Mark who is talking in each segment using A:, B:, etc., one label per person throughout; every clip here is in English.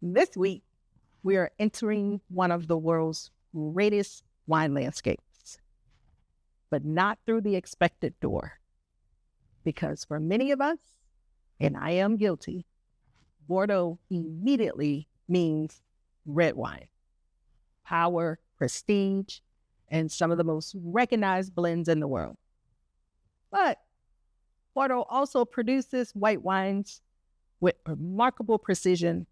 A: This week, we are entering one of the world's greatest wine landscapes, but not through the expected door. Because for many of us, and I am guilty, Bordeaux immediately means red wine, power, prestige, and some of the most recognized blends in the world. But Bordeaux also produces white wines with remarkable precision,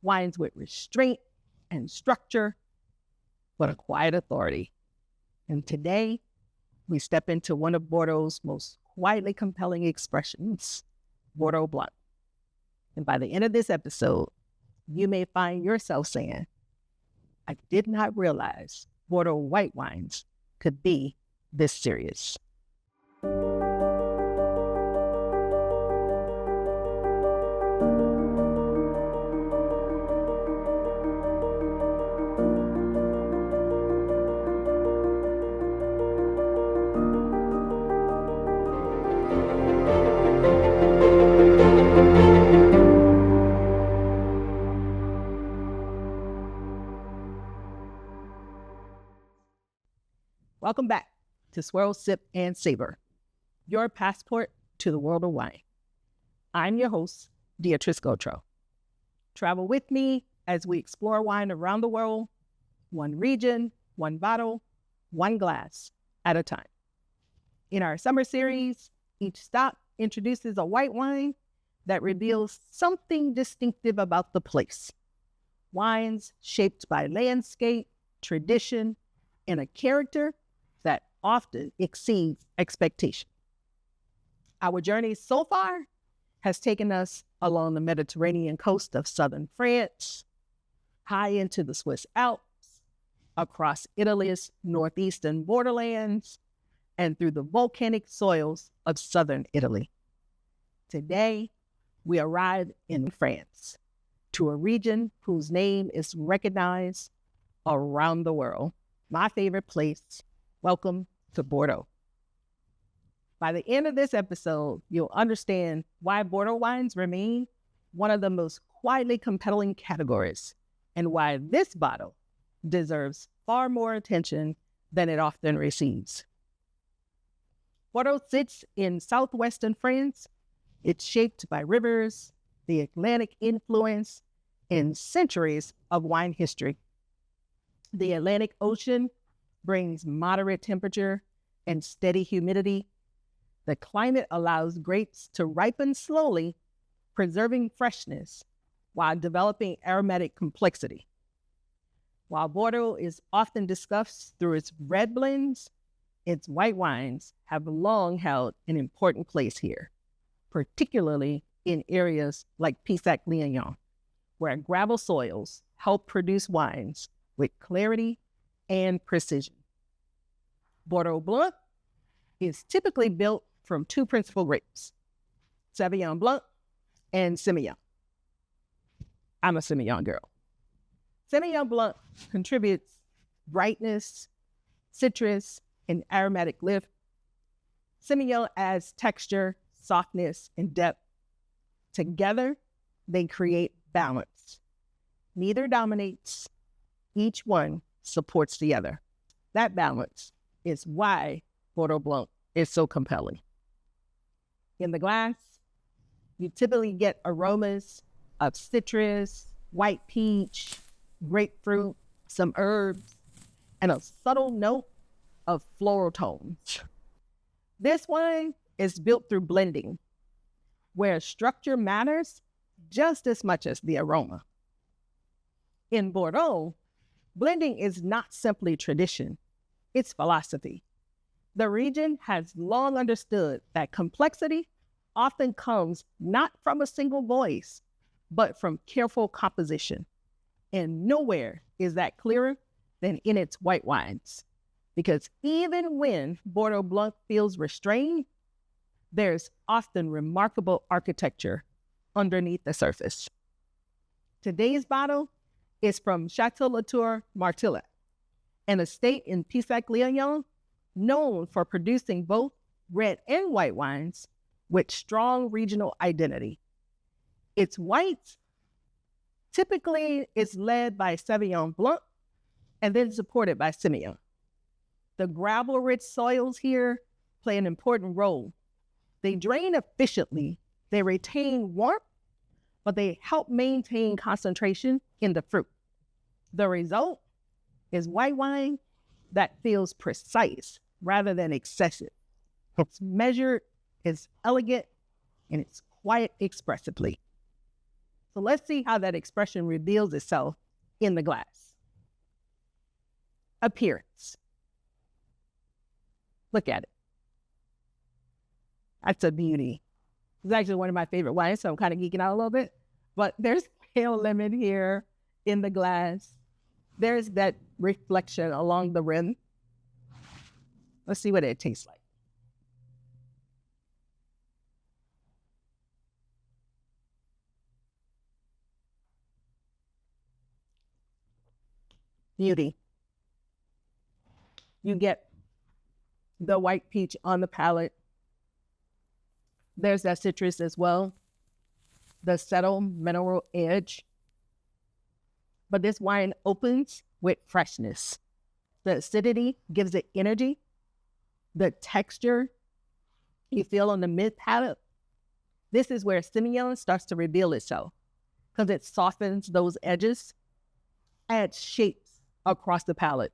A: wines with restraint and structure, but a quiet authority. And today, we step into one of Bordeaux's most quietly compelling expressions, Bordeaux Blanc. And by the end of this episode, you may find yourself saying, I did not realize Bordeaux white wines could be this serious. Welcome back to Swirl.Sip.Savor, your passport to the world of wine. I'm your host, Beatrice Gautreaux. Travel with me as we explore wine around the world, one region, one bottle, one glass at a time. In our summer series, each stop introduces a white wine that reveals something distinctive about the place. Wines shaped by landscape, tradition, and a character that often exceeds expectation. Our journey so far has taken us along the Mediterranean coast of southern France, high into the Swiss Alps, across Italy's northeastern borderlands, and through the volcanic soils of southern Italy. Today, we arrive in France, to a region whose name is recognized around the world. My favorite place. Welcome to Bordeaux. By the end of this episode, you'll understand why Bordeaux wines remain one of the most quietly compelling categories and why this bottle deserves far more attention than it often receives. Bordeaux sits in southwestern France. It's shaped by rivers, the Atlantic influence, and centuries of wine history. The Atlantic Ocean brings moderate temperature and steady humidity. The climate allows grapes to ripen slowly, preserving freshness while developing aromatic complexity. While Bordeaux is often discussed through its red blends, its white wines have long held an important place here, particularly in areas like Pessac-Léognan, where gravel soils help produce wines with clarity and precision. Bordeaux Blanc is typically built from two principal grapes, Sauvignon Blanc and Sémillon. I'm a Sémillon girl. Sauvignon Blanc contributes brightness, citrus, and aromatic lift. Sémillon adds texture, softness, and depth. Together, they create balance. Neither dominates. Each one supports the other. That balance is why Bordeaux Blanc is so compelling. In the glass, you typically get aromas of citrus, white peach, grapefruit, some herbs, and a subtle note of floral tones. This wine is built through blending, where structure matters just as much as the aroma. In Bordeaux, blending is not simply tradition, it's philosophy. The region has long understood that complexity often comes not from a single voice, but from careful composition. And nowhere is that clearer than in its white wines. Because even when Bordeaux Blanc feels restrained, there's often remarkable architecture underneath the surface. Today's bottle is from Château Latour-Martillac, an estate in Pessac-Léognan known for producing both red and white wines with strong regional identity. Its whites Typically, it's led by Sauvignon Blanc and then supported by Sémillon. The gravel-rich soils here play an important role. They drain efficiently, they retain warmth, but they help maintain concentration in the fruit. The result is white wine that feels precise rather than excessive. It's measured, it's elegant, and it's quiet expressively. So let's see how that expression reveals itself in the glass. Appearance. Look at it. That's a beauty. It's actually one of my favorite wines, so I'm kind of geeking out a little bit. But there's pale lemon here in the glass. There's that reflection along the rim. Let's see what it tastes like. Beauty. You get the white peach on the palate. There's that citrus as well. The subtle mineral edge. But this wine opens with freshness. The acidity gives it energy. The texture you feel on the mid palate. This is where Sémillon starts to reveal itself because it softens those edges, adds shapes across the palate.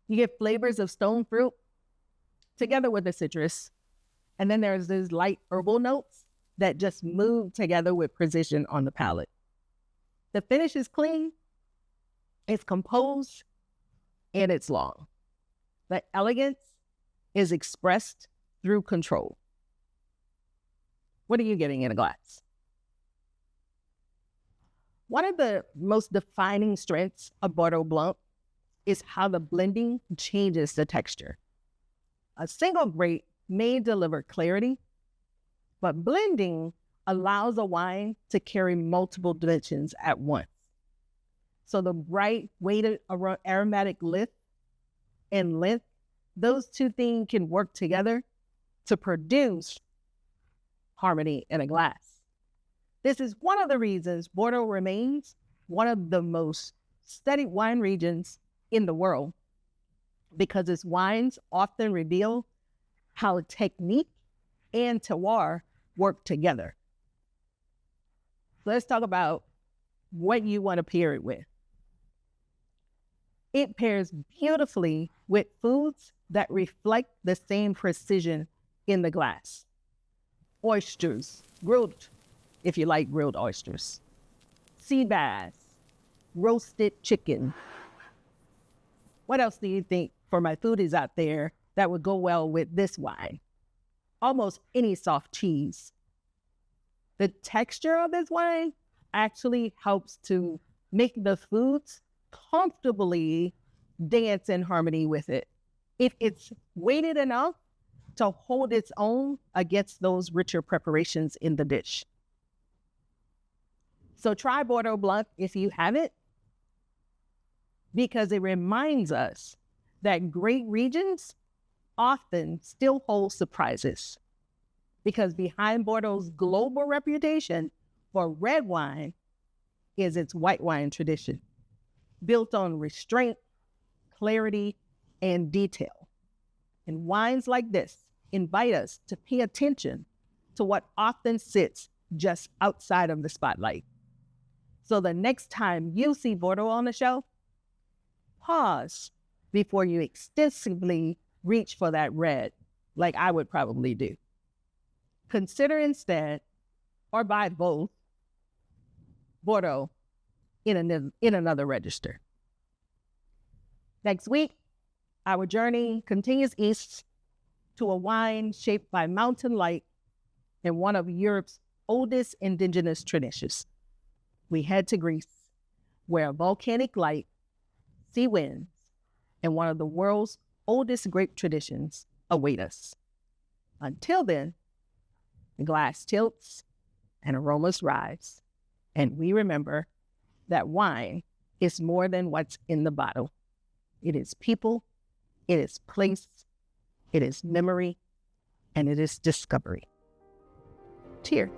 A: You get flavors of stone fruit together with the citrus. And then there's these light herbal notes that just move together with precision on the palate. The finish is clean, it's composed, and it's long. The elegance is expressed through control. What are you getting in a glass? One of the most defining strengths of Bordeaux Blanc is how the blending changes the texture. A single grape may deliver clarity, but blending allows a wine to carry multiple dimensions at once. So the bright, weighted aromatic lift and length, those two things can work together to produce harmony in a glass. This is one of the reasons Bordeaux remains one of the most studied wine regions in the world, because its wines often reveal how technique and terroir work together. Let's talk about what you want to pair it with. It pairs beautifully with foods that reflect the same precision in the glass. Oysters, grilled, if you like grilled oysters. Sea bass, roasted chicken. What else do you think for my foodies out there that would go well with this wine? Almost any soft cheese. The texture of this wine actually helps to make the foods comfortably dance in harmony with it. If it's weighted enough to hold its own against those richer preparations in the dish. So try Bordeaux Blanc if you haven't, because it reminds us that great regions often still hold surprises. Because behind Bordeaux's global reputation for red wine is its white wine tradition, built on restraint, clarity, and detail. And wines like this invite us to pay attention to what often sits just outside of the spotlight. So the next time you see Bordeaux on the shelf, pause before you extensively reach for that red, like I would probably do. Consider instead, or buy both, Bordeaux in another register. Next week, our journey continues east to a wine shaped by mountain light and one of Europe's oldest indigenous traditions. We head to Greece, where volcanic light, sea winds, and one of the world's oldest grape traditions await us. Until then, the glass tilts and aromas rise, and we remember that wine is more than what's in the bottle. It is people, it is place, it is memory, and it is discovery. Cheers.